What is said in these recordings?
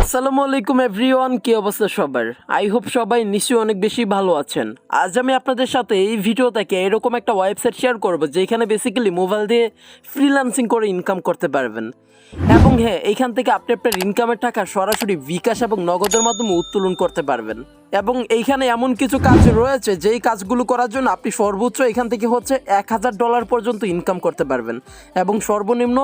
আসসালামু আলাইকুম এভরিওয়ান, কি অবস্থা সবার? আই হোপ সবাই নিশ্চয়ই অনেক বেশি ভালো আছেন। আজ আমি আপনাদের সাথে এই ভিডিও থেকে এরকম একটা ওয়েবসাইট শেয়ার করব যেখানে বেসিক্যালি মোবাইল দিয়ে ফ্রিল্যান্সিং করে ইনকাম করতে পারবেন। এবং হ্যাঁ, এইখান থেকে আপনি আপনার ইনকামের টাকা সরাসরি বিকাশ এবং নগদের মাধ্যমে উত্তোলন করতে পারবেন। এবং এইখানে এমন কিছু কাজ রয়েছে যেই কাজগুলো করার জন্য আপনি সর্বোচ্চ এখান থেকে হচ্ছে $1000 পর্যন্ত ইনকাম করতে পারবেন এবং সর্বনিম্ন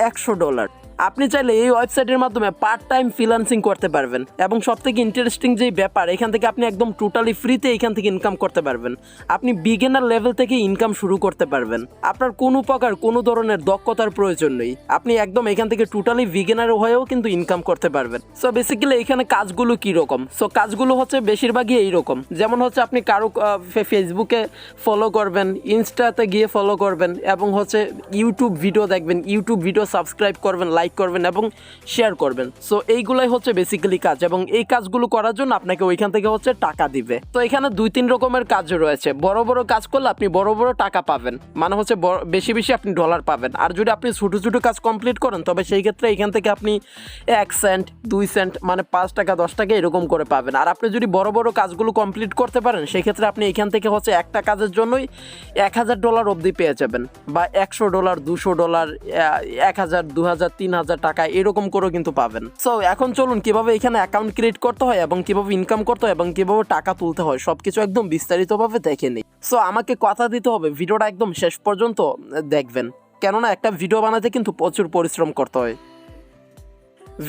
$100। আপনি চাইলে এই ওয়েবসাইটের মাধ্যমে পার্ট টাইম ফ্রিল্যান্সিং করতে পারবেন এবং সবথেকে ইন্টারেস্টিং যেই ব্যাপার, এখান থেকে আপনি একদম টোটালি ফ্রিতে এখান থেকে ইনকাম করতে পারবেন। আপনি বিগিনার লেভেল থেকে ইনকাম শুরু করতে পারবেন। আপনার কোনো প্রকার কোনো ধরনের দক্ষতার প্রয়োজন নেই। আপনি একদম এখান থেকে টোটালি বিগিনার হয়েও কিন্তু ইনকাম করতে পারবেন। সো বেসিক্যালি এখানে কাজগুলো কীরকম? সো কাজগুলো হচ্ছে বেশিরভাগই এইরকম, যেমন হচ্ছে আপনি কারো ফেসবুকে ফলো করবেন, ইনস্টাতে গিয়ে ফলো করবেন এবং হচ্ছে ইউটিউব ভিডিও দেখবেন, ইউটিউব ভিডিও সাবস্ক্রাইব করবেন, লাইক করবেন এবং শেয়ার করবেন। সো এইগুলাই হচ্ছে বেসিক্যালি কাজ এবং এই কাজগুলো করার জন্য আপনাকে ওইখান থেকে হচ্ছে টাকা দিবে। তো এখানে 2-3 রকমের কাজ রয়েছে। বড় বড় কাজ করলে আপনি বড় বড় টাকা পাবেন, মানে হচ্ছে বেশি বেশি আপনি ডলার পাবেন। আর যদি আপনি ছোটো ছোটো কাজ কমপ্লিট করেন তবে সেই ক্ষেত্রে এখান থেকে আপনি 1 সেন্ট 2 সেন্ট মানে 5 টাকা 10 টাকা এরকম করে পাবেন। আর আপনি যদি বড় বড় কাজগুলো কমপ্লিট করতে পারেন সেই ক্ষেত্রে আপনি এখান থেকে হচ্ছে একটা কাজের জন্যই $1000 অবধি পেয়ে যাবেন, বা $100, $200, 1000, 2000, 3000 টাকা এরকম করেও কিন্তু পাবেন। সো এখন চলুন কিভাবে এখানে অ্যাকাউন্ট ক্রিয়েট করতে হয় এবং কিভাবে ইনকাম করতে হয় এবং কিভাবে টাকা তুলতে হয় সবকিছু একদম বিস্তারিতভাবে দেখে নিই। সো আমাকে কথা দিতে হবে ভিডিওটা একদম শেষ পর্যন্ত দেখবেন, কেননা একটা ভিডিও বানাতে কিন্তু প্রচুর পরিশ্রম করতে হয়।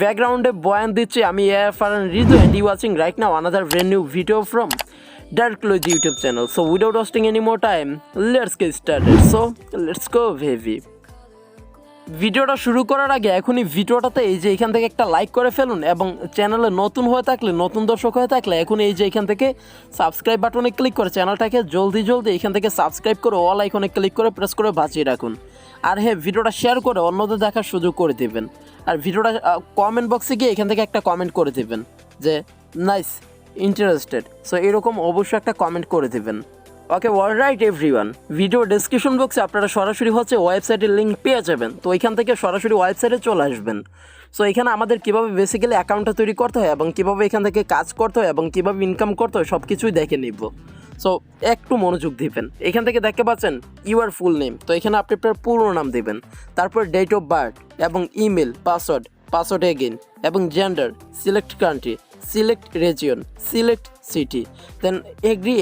ব্যাকগ্রাউন্ডে বয়ান দিচ্ছি আমি Farhan Riju and you watching right now another brand new video from DARKLOGY YouTube channel. So without wasting any more time, let's get started. So let's go baby. ভিডিওটা শুরু করার আগে এখনই ভিডিওটাতে এই যে এখান থেকে একটা লাইক করে ফেলুন এবং চ্যানেলে নতুন হয়ে থাকলে, নতুন দর্শক হয়ে থাকলে এখন এই যে এখান থেকে সাবস্ক্রাইব বাটনে ক্লিক করে চ্যানেলটাকে জলদি এখান থেকে সাবস্ক্রাইব করে অল আইকনে ক্লিক করে প্রেস করে বাঁচিয়ে রাখুন। আর হ্যাঁ, ভিডিওটা শেয়ার করে অন্যদের দেখার সুযোগ করে দেবেন। আর ভিডিওটা কমেন্ট বক্সে গিয়ে এখান থেকে একটা কমেন্ট করে দেবেন যে নাইস, ইন্টারেস্টেড। সো এরকম অবশ্যই একটা কমেন্ট করে দেবেন। ওকে, অলরাইট এভরিওয়ান, ভিডিও ডেসক্রিপশন বক্সে আপনারা সরাসরি হচ্ছে ওয়েবসাইটের লিঙ্ক পেয়ে যাবেন। তো এখান থেকে সরাসরি ওয়েবসাইটে চলে আসবেন। সো এখানে আমাদের কীভাবে বেসিক্যালি অ্যাকাউন্টটা তৈরি করতে হয় এবং কীভাবে এখান থেকে কাজ করতে হয় এবং কীভাবে ইনকাম করতে হয় সব কিছুই দেখে নিব। সো একটু মনোযোগ দিবেন। এখান থেকে দেখতে পাচ্ছেন ইউর ফুল নেম, তো এখানে আপনি আপনার পুরো নাম দেবেন, তারপর ডেট অফ বার্থ এবং ইমেল, পাসওয়ার্ড এগেইন এবং gender, select country, select region, select city, then agree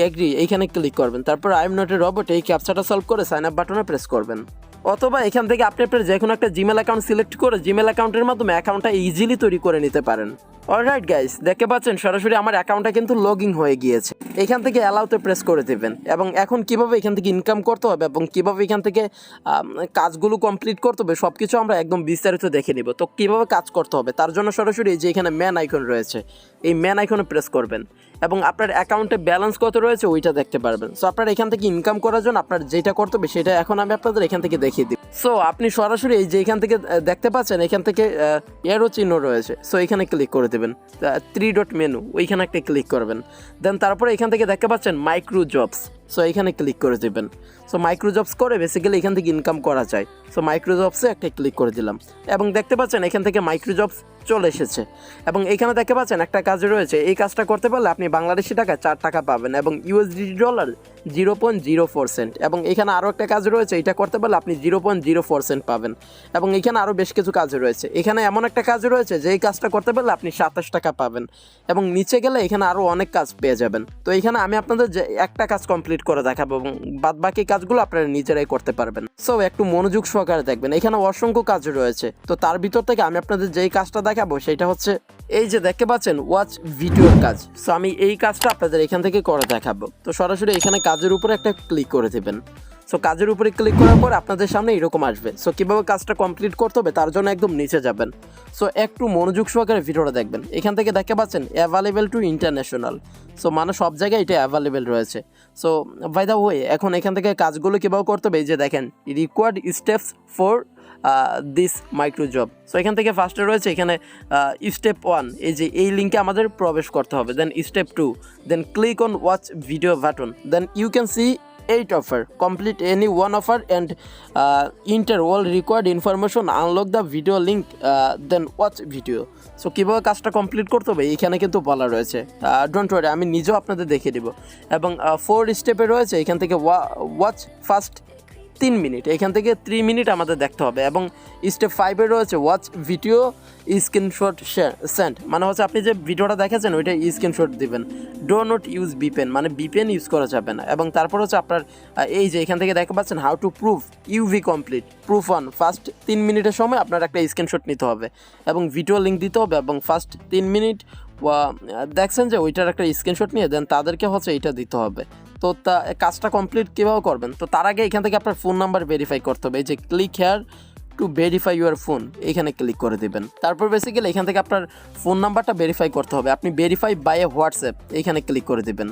এইখানে ক্লিক করবেন। তারপর I am not a robot এই ক্যাপচাটা সলভ করে সাইন আপ বাটনে প্রেস করবেন। অথবা এখান থেকে আপনি আপনার যে কোনো একটা জিমেল অ্যাকাউন্ট সিলেক্ট করে জিমেল অ্যাকাউন্টের মাধ্যমে অ্যাকাউন্টটা ইজিলি তৈরি করে নিতে পারেন। অলরাইট গাইস, দেখতে পাচ্ছেন সরাসরি আমার অ্যাকাউন্টটা কিন্তু লগইন হয়ে গিয়েছে। এখান থেকে অ্যালাউতে প্রেস করে দেবেন এবং এখন কিভাবে এখান থেকে ইনকাম করতে হবে এবং কিভাবে এখান থেকে কাজগুলো কমপ্লিট করতে হবে সব কিছু আমরা একদম বিস্তারিত দেখে নিব। তো কিভাবে কাজ করতে হবে তার জন্য সরাসরি যে এখানে ম্যান আইকন রয়েছে এই ম্যান আইকনে প্রেস করবেন এবং আপনার অ্যাকাউন্টে ব্যালেন্স কত রয়েছে ওইটা দেখতে পারবেন। সো আপনার এখান থেকে ইনকাম করার জন্য আপনার যেটা করতে হবে সেটা এখন আমি আপনাদের এখান থেকে দেখিয়ে দিই। সো আপনি সরাসরি এই যে এখান থেকে দেখতে পাচ্ছেন এখান থেকে এরো চিহ্ন রয়েছে, সো এখানে ক্লিক করে দেবেন। 3 ডট মেনু ওইখানে একটা ক্লিক করবেন। দেন তারপরে এখান থেকে দেখতে পাচ্ছেন মাইক্রো জবস, সো এখানে ক্লিক করে দেবেন। সো মাইক্রো জবস করে বেসিক্যালি এখান থেকে ইনকাম করা যায়। সো মাইক্রো জবসে একটা ক্লিক করে দিলাম এবং দেখতে পাচ্ছেন এখান থেকে মাইক্রো জবস চলে এসেছে এবং এখানে দেখতে পাচ্ছেন একটা কাজ রয়েছে। এই কাজটা করতে পারলে আপনি বাংলাদেশি টাকায় 4 টাকা পাবেন এবং ইউএসডি ডলার 0.04 সেন্ট এবং এখানে আরও একটা কাজ রয়েছে, এটা করতে পারলে আপনি 0.04 সেন্ট পাবেন এবং এখানে আরও বেশ কিছু কাজ রয়েছে। এখানে এমন একটা কাজ রয়েছে যে এই কাজটা করতে পারলে আপনি 27 টাকা পাবেন এবং নিচে গেলে এখানে আরও অনেক কাজ পেয়ে যাবেন। তো এখানে আমি আপনাদের যে একটা কাজ কমপ্লিট করে দেখাবো এবং বাদ বাকি কাজগুলো আপনারা নিজেরাই করতে পারবেন। সো একটু মনোযোগ সহকারে দেখবেন, এখানে অসংখ্য কাজ রয়েছে। তো তার ভিতর থেকে আমি আপনাদের যেই কাজটা দেখাবো সেটা হচ্ছে এই যে দেখতে পাচ্ছেন ওয়াচ ভিডিওর কাজ। সো আমি এই কাজটা আপনাদের এখান থেকে করে দেখাবো। তো সরাসরি এখানে কাজের উপরে একটা ক্লিক করে দেবেন। সো কাজের উপরে ক্লিক করার পর আপনাদের সামনে এরকম আসবে। সো কীভাবে কাজটা কমপ্লিট করতে হবে তার জন্য একদম নিচে যাবেন। সো একটু মনোযোগ সহকারে ভিডিওটা দেখবেন। এখান থেকে দেখতে পাচ্ছেন অ্যাভেলেবেল টু ইন্টারন্যাশনাল, সো মানে সব জায়গায় এটা অ্যাভেলেবেল রয়েছে। সো বাই দ্য ওয়ে এখন এখান থেকে কাজগুলো কীভাবে করতে হবে এই যে দেখেন required steps for this micro job. So এখান থেকে ফার্স্টে রয়েছে এখানে স্টেপ 1, এই যে এই লিঙ্কে আমাদের প্রবেশ করতে হবে। Then step 2, then click on watch video button, then you can see 8 offer, complete any one offer and enter all required information, unlock the video link, then watch video. So কীভাবে কাজটা কমপ্লিট করতে হবে এইখানে কিন্তু বলা রয়েছে, don't worry, আমি নিজেও আপনাদের দেখিয়ে দেবো। এবং 4 স্টেপে রয়েছে, এখান থেকে ওয়াচ ফার্স্ট 3 মিনিট, এখান থেকে 3 মিনিট আমাদের দেখতে হবে। এবং স্টেপ 5-এ রয়েছে ওয়াচ ভিডিও স্ক্রিনশট সেন্ড, মানে হচ্ছে আপনি যে ভিডিওটা দেখেছেন ওইটা স্ক্রিনশট দিবেন। ডো নট ইউজ বিপেন, মানে বিপেন ইউজ করা যাবে না। এবং তারপর হচ্ছে আপনার এই যে এখান থেকে দেখতে পাচ্ছেন how to prove UV complete, proof on first 3 মিনিটের সময় আপনার একটা স্ক্রিনশট নিতে হবে এবং ভিডিও লিঙ্ক দিতে হবে। এবং ফার্স্ট 3 মিনিট দেখছেন যে ওইটার একটা স্ক্রিনশট নিয়ে দেন তাদেরকে হচ্ছে এইটা দিতে হবে। তো কাজটা কমপ্লিট কীভাবে করবেন, তো তার আগে এখান থেকে আপনার ফোন নাম্বার ভেরিফাই করতে হবে। এই যে click here to verify your phone, এখানে ক্লিক করে দেবেন। তারপর বেসিক্যালি এখান থেকে আপনার ফোন নাম্বারটা ভেরিফাই করতে হবে, আপনি ভেরিফাই বাই এ হোয়াটসঅ্যাপ এখানে ক্লিক করে দেবেন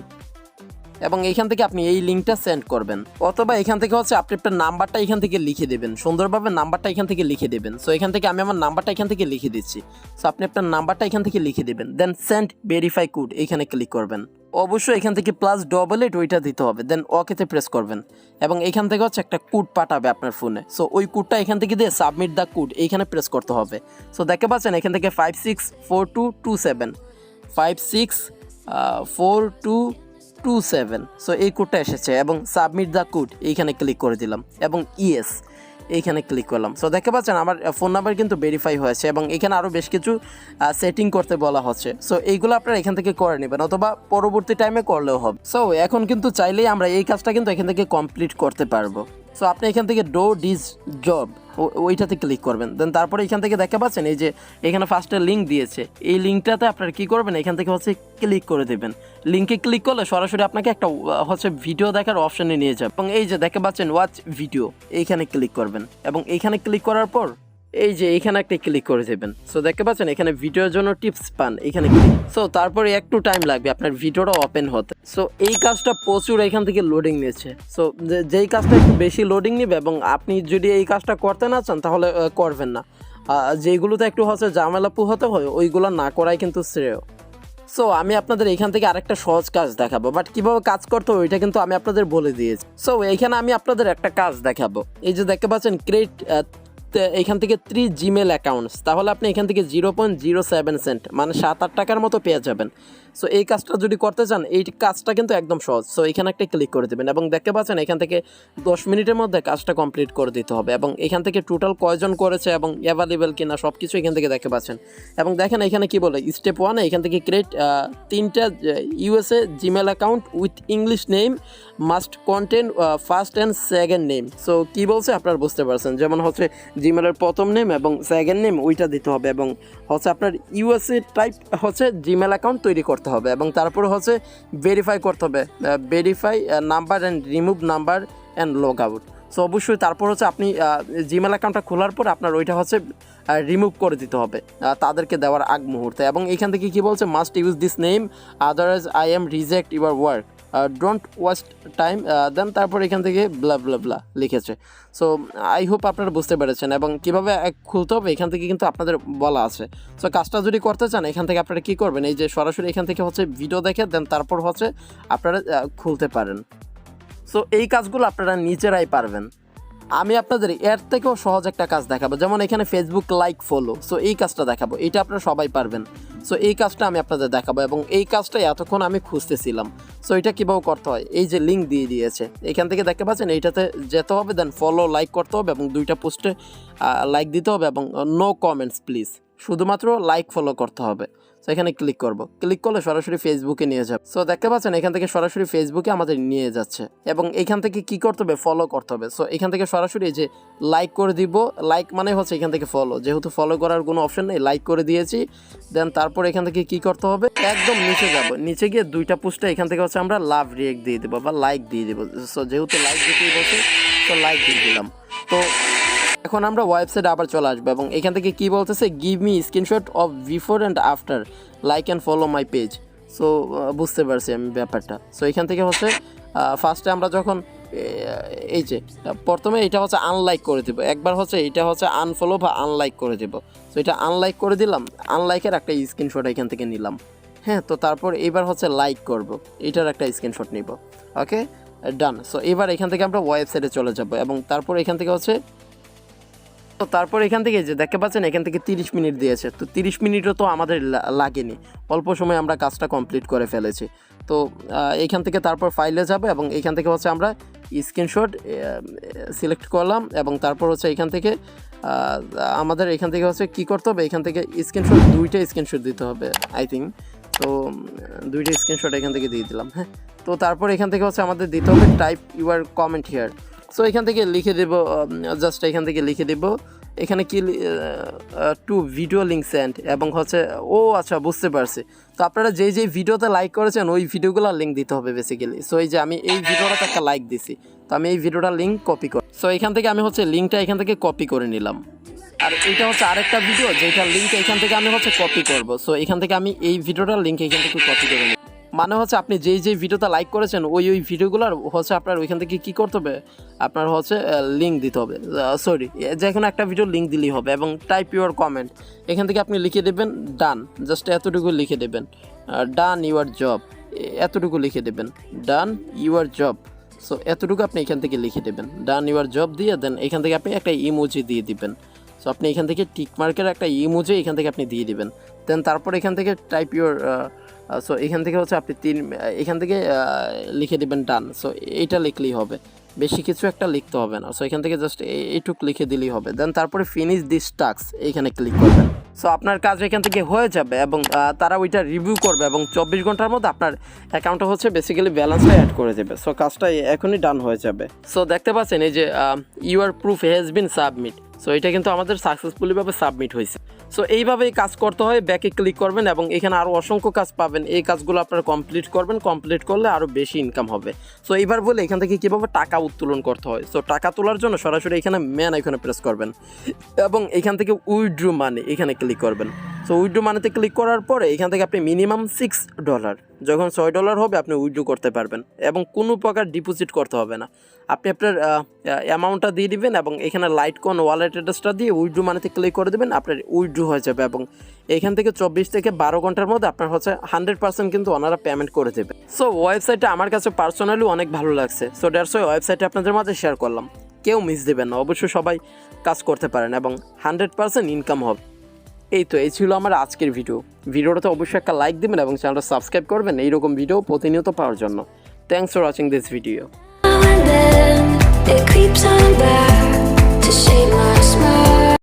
এবং এইখান থেকে আপনি এই লিঙ্কটা সেন্ড করবেন। অথবা এখান থেকে হচ্ছে আপনি আপনার নাম্বারটা এখান থেকে লিখে দেবেন, সুন্দরভাবে নাম্বারটা এখান থেকে লিখে দেবেন। সো এখান থেকে আমি আমার নাম্বারটা এখান থেকে লিখে দিচ্ছি। সো আপনি আপনার নাম্বারটা এখান থেকে লিখে দেবেন, দেন সেন্ড ভেরিফাই কোড এখানে ক্লিক করবেন। অবশ্যই এখান থেকে +8 ওইটা দিতে হবে, দেন ওকেতে প্রেস করবেন এবং এখান থেকে হচ্ছে একটা কোড পাঠাবে আপনার ফোনে। সো ওই কোডটা এখান থেকে দিয়ে সাবমিট দ্য কোড এইখানে প্রেস করতে হবে। সো দেখতে পাচ্ছেন এখান থেকে 564227 564227, সো এই কোডটা এসেছে এবং সাবমিট দ্য কোড এইখানে ক্লিক করে দিলাম এবং ইয়েস এইখানে ক্লিক করলাম। সো দেখতে পাচ্ছেন আমার ফোন নাম্বার কিন্তু ভেরিফাই হয়েছে এবং এখানে আরও বেশ কিছু সেটিং করতে বলা হচ্ছে। সো এইগুলো আপনারা এখান থেকে করে নেবেন অথবা পরবর্তী টাইমে করলেও হবে। সো এখন কিন্তু চাইলেই আমরা এই কাজটা কিন্তু এখান থেকে কমপ্লিট করতে পারবো। সো আপনি এখান থেকে ডো দিস জব ওইটাতে ক্লিক করবেন, দেন তারপরে এখান থেকে দেখতে পাচ্ছেন এই যে এখানে ফার্স্টে লিঙ্ক দিয়েছে, এই লিঙ্কটাতে আপনারা কী করবেন এখান থেকে হচ্ছে ক্লিক করে দেবেন। লিঙ্কে ক্লিক করলে সরাসরি আপনাকে একটা হচ্ছে ভিডিও দেখার অপশানে নিয়ে যাবে এবং এই যে দেখতে পাচ্ছেন ওয়াচ ভিডিও এইখানে ক্লিক করবেন এবং এইখানে ক্লিক করার পর এই যে এইখানে একটা ক্লিক করে দেবেন। সো দেখতে পাচ্ছেন এখানে ভিডিওর জন্য টিপস পান এখানে ক্লিক। সো তারপরে একটু টাইম লাগবে আপনার ভিডিওটা ওপেন হতে। সো এই কাজটা প্রচুর এখান থেকে লোডিং নিচ্ছে। সো যেই কাজটা একটু বেশি লোডিং নেবে এবং আপনি যদি এই কাজটা করতে না চান তাহলে করবেন না। যেইগুলোতে একটু হচ্ছে ঝামেলা পোহাতে হয় ওইগুলো না করাই কিন্তু শ্রেয়। সো আমি আপনাদের এখান থেকে আরেকটা সহজ কাজ দেখাবো, বাট কীভাবে কাজ করতে হবে ওইটা কিন্তু আমি আপনাদের বলে দিয়েছি। সো এইখানে আমি আপনাদের একটা কাজ দেখাবো। এই যে দেখতে পাচ্ছেন ক্রিয়েট এখান থেকে 3 জিমেল অ্যাকাউন্টস, তাহলে আপনি এখান থেকে 0.07 সেন্ট মানে 7-8 টাকার মতো পেয়ে যাবেন। সো এই কাজটা যদি করতে চান এই কাজটা কিন্তু একদম সহজ। সো এখানে একটা ক্লিক করে দেবেন এবং দেখতে পাচ্ছেন এখান থেকে 10 মিনিটের মধ্যে কাজটা কমপ্লিট করে দিতে হবে এবং এখান থেকে টোটাল কয়জন করেছে এবং অ্যাভেলেবেল কিনা সব কিছু এখান থেকে দেখতে পাচ্ছেন। এবং দেখেন এখানে কি বলে স্টেপ 1 এখান থেকে ক্রিয়েট 3টা USA Gmail account with English name must contain first and second name. So কী বলছে আপনারা বুঝতে পারছেন, যেমন হচ্ছে জিমেলের প্রথম নেম এবং সেকেন্ড নেম ওইটা দিতে হবে এবং হচ্ছে আপনার USA টাইপ হচ্ছে জিমেল অ্যাকাউন্ট তৈরি করতে হবে এবং তারপরে হচ্ছে ভেরিফাই করতে হবে, verify number and remove number and log out. So অবশ্যই তারপর হচ্ছে আপনি জিমেল অ্যাকাউন্টটা খোলার পর আপনার ওইটা হচ্ছে রিমুভ করে দিতে হবে তাদেরকে দেওয়ার আগ মুহূর্তে। এবং এখান থেকে কী বলছে must use this name otherwise I am reject your work, don't waste time, then তারপর এখান থেকে ব্লা ব্লা ব্লা লিখেছে। সো আই হোপ আপনারা বুঝতে পেরেছেন এবং কীভাবে খুলতে হবে এখান থেকে কিন্তু আপনাদের বলা আছে। সো কাজটা যদি করতে চান এখান থেকে আপনারা কী করবেন, এই যে সরাসরি এখান থেকে হচ্ছে ভিডিও দেখে দেন তারপর হচ্ছে আপনারা খুলতে পারেন। সো এই কাজগুলো আপনারা নিজেরাই পারবেন। আমি আপনাদের এর থেকেও সহজ একটা কাজ দেখাবো, যেমন এখানে ফেসবুক লাইক ফলো। সো এই কাজটা দেখাবো, এটা আপনারা সবাই পারবেন। সো এই কাজটা আমি আপনাদের দেখাবো এবং এই কাজটা এতক্ষণ আমি খুঁজতেছিলাম। সো এটা কীভাবে করতে হয়, এই যে লিঙ্ক দিয়ে দিয়েছে এখান থেকে দেখতে পাচ্ছেন এইটাতে যেতে হবে, দেন ফলো লাইক করতে হবে এবং 2টা পোস্টে লাইক দিতে হবে এবং নো কমেন্টস প্লিজ, শুধুমাত্র লাইক ফলো করতে হবে। সো এখানে ক্লিক করব, ক্লিক করলে সরাসরি ফেসবুকে নিয়ে যাবে। সো দেখতে পাচ্ছেন এখান থেকে সরাসরি ফেসবুকে আমাদের নিয়ে যাচ্ছে এবং এখান থেকে কী করতে হবে, ফলো করতে হবে। সো এখান থেকে সরাসরি এই যে লাইক করে দিব, লাইক মানে হচ্ছে এখান থেকে ফলো, যেহেতু ফলো করার কোনো অপশন নেই লাইক করে দিয়েছি। দেন তারপর এখান থেকে কী করতে হবে, একদম নিচে যাব, নিচে গিয়ে 2টা পোস্টে এখান থেকে হচ্ছে আমরা লাভ রিয়েক্ট দিয়ে দেবো বা লাইক দিয়ে দেবো। সো যেহেতু লাইক দিতেই বলছে তো লাইক দিয়ে দিলাম। তো এখন আমরা ওয়েবসাইটে আবার চলে আসবো এবং এখান থেকে কী বলতেছে give me screenshot of before and after like and follow my page. So বুঝতে পারছি আমি ব্যাপারটা। সো এখান থেকে হচ্ছে ফার্স্টে আমরা যখন এই যে প্রথমে এটা হচ্ছে আনলাইক করে দেবো, একবার হচ্ছে এটা হচ্ছে আনফলো বা আনলাইক করে দেবো। সো এটা আনলাইক করে দিলাম, আনলাইকের একটা স্ক্রিনশট এখান থেকে নিলাম। হ্যাঁ, তো তারপর এবার হচ্ছে লাইক করব, এটার একটা স্ক্রিনশট নিব। ওকে, ডান। সো এবার এখান থেকে আমরা ওয়েবসাইটে চলে যাব এবং তারপর এখান থেকে হচ্ছে তো তারপর এখান থেকে যে দেখতে পাচ্ছেন এখান থেকে 30 মিনিট দিয়েছে। তো 30 মিনিটও তো আমাদের লাগেনি, অল্প সময় আমরা কাজটা কমপ্লিট করে ফেলেছি। তো এইখান থেকে তারপর ফাইলে যাব এবং এইখান থেকে হচ্ছে আমরা স্ক্রিনশট সিলেক্ট করলাম এবং তারপর হচ্ছে এখান থেকে আমাদের এখান থেকে হচ্ছে কী করতে হবে, এখান থেকে স্ক্রিনশট 2টা স্ক্রিনশট দিতে হবে আই থিঙ্ক। তো 2টা স্ক্রিনশট এখান থেকে দিয়ে দিলাম। হ্যাঁ, তো তারপর এখান থেকে হচ্ছে আমাদের দিতে হবে type your comment here. So এখান থেকে লিখে দেব, জাস্ট এখান থেকে লিখে দেব এখানে কি টু ভিডিও লিঙ্ক সেন্ড এবং হচ্ছে আচ্ছা বুঝতে পারছি। তো আপনারা যেই ভিডিওতে লাইক করেছেন ওই ভিডিওগুলোর লিঙ্ক দিতে হবে বেসিক্যালি। সো এই যে আমি এই ভিডিওটাতে একটা লাইক দিছি, তো আমি এই ভিডিওটার লিঙ্ক কপি করি। সো এখান থেকে আমি হচ্ছে লিঙ্কটা এখান থেকে কপি করে নিলাম। আর এটা হচ্ছে আরেকটা ভিডিও যেটার লিঙ্ক এখান থেকে আমি হচ্ছে কপি করব। সো এখান থেকে আমি এই ভিডিওটার লিঙ্ক এখান থেকে কপি করে নিই। মানে হচ্ছে আপনি যেই ভিডিওটা লাইক করেছেন ওই ভিডিওগুলোর হচ্ছে আপনার ওইখান থেকে কী করতে হবে, আপনার হচ্ছে লিঙ্ক দিতে হবে, সরি যে কোনো একটা ভিডিও লিঙ্ক দিলেই হবে এবং টাইপ ইউর কমেন্ট এখান থেকে আপনি লিখে দেবেন ডান, জাস্ট এতটুকু লিখে দেবেন, ডান ইউর জব, এতটুকু লিখে দেবেন, ডান ইউর জব। সো এতটুকু আপনি এখান থেকে লিখে দেবেন, ডান ইউর জব দিয়ে দেন এখান থেকে আপনি একটা ইমোজি দিয়ে দিবেন। সো আপনি এখান থেকে টিক মার্কের একটা ইমোজি এখান থেকে আপনি দিয়ে দিবেন। দেন তারপর এখান থেকে টাইপ ইউর সো এখান থেকে হচ্ছে আপনি এখান থেকে লিখে দেবেন ডান। সো এইটা লিখলেই হবে, বেশি কিছু একটা লিখতে হবে না। সো এখান থেকে জাস্ট এইটুক লিখে দিলেই হবে। দেন তারপরে ফিনিশ দিস টাস্ক এইখানে ক্লিক করবেন। সো আপনার কাজ এখান থেকে হয়ে যাবে এবং তারা ওইটা রিভিউ করবে এবং 24 ঘন্টার মধ্যে আপনার অ্যাকাউন্টটা হচ্ছে বেসিক্যালি ব্যালেন্সটা অ্যাড করে দেবে। সো কাজটা এখনই ডান হয়ে যাবে। সো দেখতে পাচ্ছেন এই যে your proof has been submit. So এটা কিন্তু আমাদের সাকসেসফুলিভাবে সাবমিট হয়েছে। সো এইভাবেই কাজ করতে হয়, ব্যাকে ক্লিক করবেন এবং এখানে আরও অসংখ্য কাজ পাবেন। এই কাজগুলো আপনারা কমপ্লিট করবেন, কমপ্লিট করলে আরও বেশি ইনকাম হবে। সো এইবার বলে এখান থেকে কীভাবে টাকা উত্তোলন করতে হয়। সো টাকা তোলার জন্য সরাসরি এখানে ম্যান এখানে প্রেস করবেন এবং এখান থেকে উইথড্র মানি এখানে ক্লিক করবেন। সো উইথড্র মানিতে ক্লিক করার পরে এখান থেকে আপনি মিনিমাম $6, যখন $6 হবে আপনি উইথড্র করতে পারবেন এবং কোনো প্রকার ডিপোজিট করতে হবে না। আপনি আপনার অ্যামাউন্টটা দিয়ে দিবেন এবং এখানে লাইটকয়েন ওয়ালেট অ্যাড্রেসটা দিয়ে উইথড্র মানিতে ক্লিক করে দেবেন, আপনার উইথড্র হয়ে যাবে এবং এখান থেকে 24 থেকে 12 ঘন্টার মধ্যে আপনার হচ্ছে 100% কিন্তু ওনারা পেমেন্ট করে দেবে। সো ওয়েবসাইটটা আমার কাছে পার্সোনালি অনেক ভালো লাগছে। সো দ্যাটস ওয়াই ওয়েবসাইটটা আপনাদের মাঝে শেয়ার করলাম। কেউ মিস দেবেন না, অবশ্যই সবাই কাজ করতে পারেন এবং 100% ইনকাম হবে। এই ছিল আমার আজকের ভিডিওটাতে অবশ্যই একটা লাইক দিবেন এবং চ্যানেলটা সাবস্ক্রাইব করবেন এইরকম ভিডিও প্রতিনিয়ত পাওয়ার জন্য। Thanks for watching this video. It creeps on back to shape my smile.